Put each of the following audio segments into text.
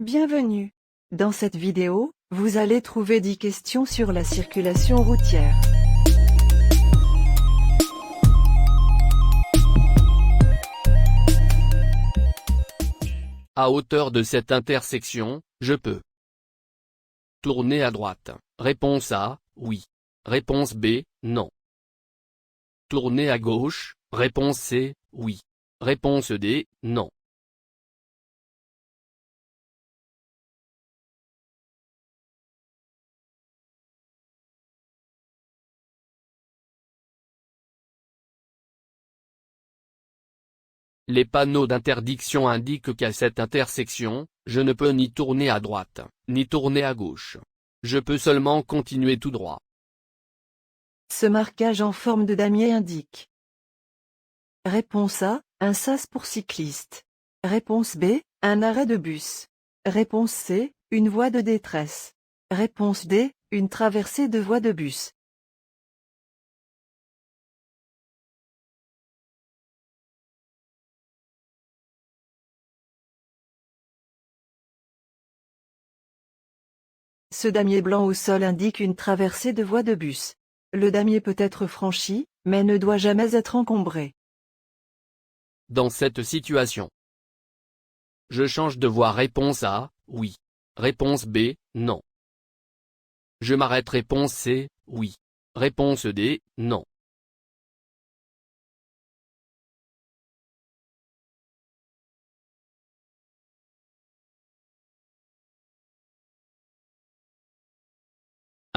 Bienvenue. Dans cette vidéo, vous allez trouver 10 questions sur la circulation routière. À hauteur de cette intersection, je peux tourner à droite. Réponse A, oui. Réponse B, non. Tourner à gauche. Réponse C, oui. Réponse D, non. Les panneaux d'interdiction indiquent qu'à cette intersection, je ne peux ni tourner à droite, ni tourner à gauche. Je peux seulement continuer tout droit. Ce marquage en forme de damier indique. Réponse A, un sas pour cyclistes. Réponse B, un arrêt de bus. Réponse C, une voie de détresse. Réponse D, une traversée de voie de bus. Ce damier blanc au sol indique une traversée de voie de bus. Le damier peut être franchi, mais ne doit jamais être encombré. Dans cette situation, je change de voie. Réponse A, oui. Réponse B, non. Je m'arrête. Réponse C, oui. Réponse D, non.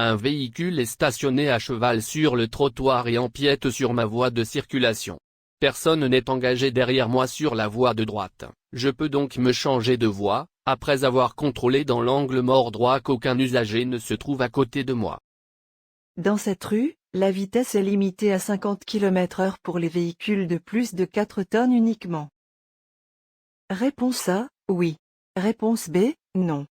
Un véhicule est stationné à cheval sur le trottoir et empiète sur ma voie de circulation. Personne n'est engagé derrière moi sur la voie de droite. Je peux donc me changer de voie, après avoir contrôlé dans l'angle mort droit qu'aucun usager ne se trouve à côté de moi. Dans cette rue, la vitesse est limitée à 50 km/h pour les véhicules de plus de 4 tonnes uniquement. Réponse A, oui. Réponse B, non.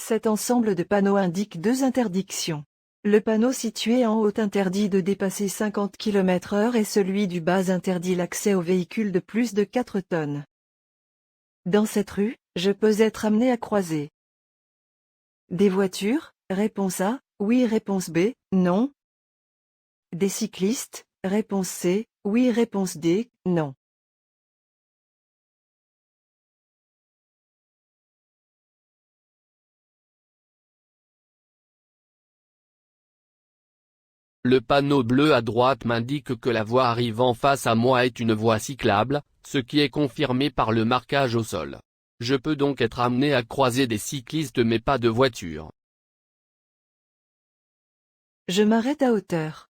Cet ensemble de panneaux indique deux interdictions. Le panneau situé en haut interdit de dépasser 50 km/h et celui du bas interdit l'accès aux véhicules de plus de 4 tonnes. Dans cette rue, je peux être amené à croiser des voitures. Réponse A, oui. Réponse B, non. Des cyclistes. Réponse C, oui. Réponse D, non. Le panneau bleu à droite m'indique que la voie arrivant face à moi est une voie cyclable, ce qui est confirmé par le marquage au sol. Je peux donc être amené à croiser des cyclistes mais pas de voitures. Je m'arrête à hauteur.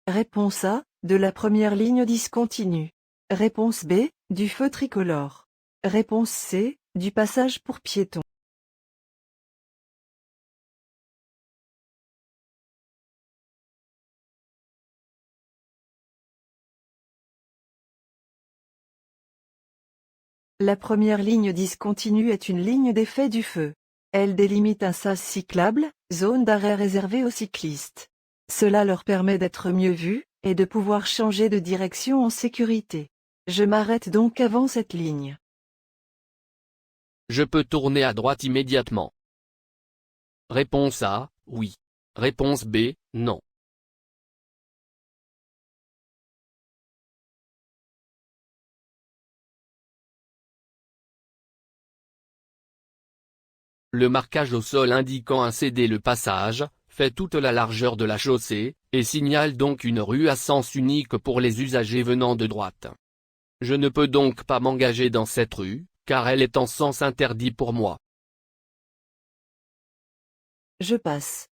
Réponse A, de la première ligne discontinue. Réponse B, du feu tricolore. Réponse C, du passage pour piétons. La première ligne discontinue est une ligne d'effet du feu. Elle délimite un sas cyclable, zone d'arrêt réservée aux cyclistes. Cela leur permet d'être mieux vus, et de pouvoir changer de direction en sécurité. Je m'arrête donc avant cette ligne. Je peux tourner à droite immédiatement. Réponse A, oui. Réponse B, non. Le marquage au sol indiquant un céder le passage, fait toute la largeur de la chaussée, et signale donc une rue à sens unique pour les usagers venant de droite. Je ne peux donc pas m'engager dans cette rue, car elle est en sens interdit pour moi. Je passe.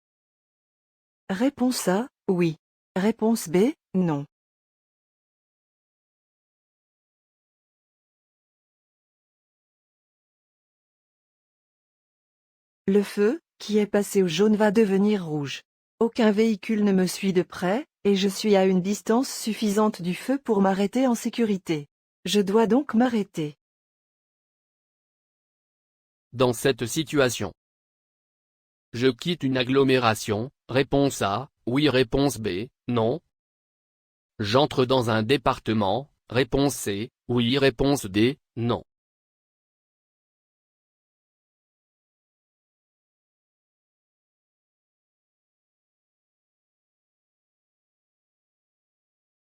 Réponse A, oui. Réponse B, non. Le feu, qui est passé au jaune, va devenir rouge. Aucun véhicule ne me suit de près, et je suis à une distance suffisante du feu pour m'arrêter en sécurité. Je dois donc m'arrêter. Dans cette situation, je quitte une agglomération, Réponse A, oui. Réponse B, non. J'entre dans un département. Réponse C, oui. Réponse D, non.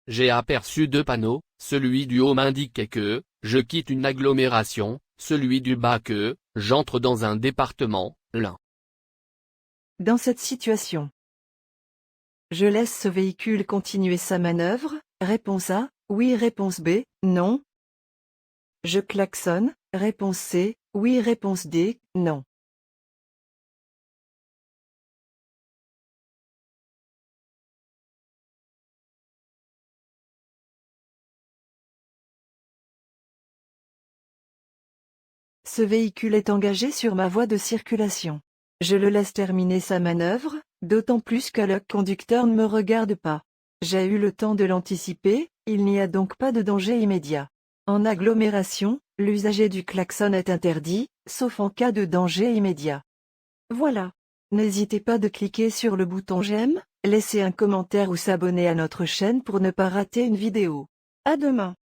J'ai aperçu deux panneaux, celui du haut m'indiquait que, je quitte une agglomération, celui du bas que, j'entre dans un département, l'un. Dans cette situation, je laisse ce véhicule continuer sa manœuvre. Réponse A, oui. Réponse B, non. Je klaxonne. Réponse C, oui. Réponse D, non. Ce véhicule est engagé sur ma voie de circulation. Je le laisse terminer sa manœuvre, d'autant plus que le conducteur ne me regarde pas. J'ai eu le temps de l'anticiper, il n'y a donc pas de danger immédiat. En agglomération, l'usager du klaxon est interdit, sauf en cas de danger immédiat. Voilà. N'hésitez pas de cliquer sur le bouton j'aime, laisser un commentaire ou s'abonner à notre chaîne pour ne pas rater une vidéo. À demain.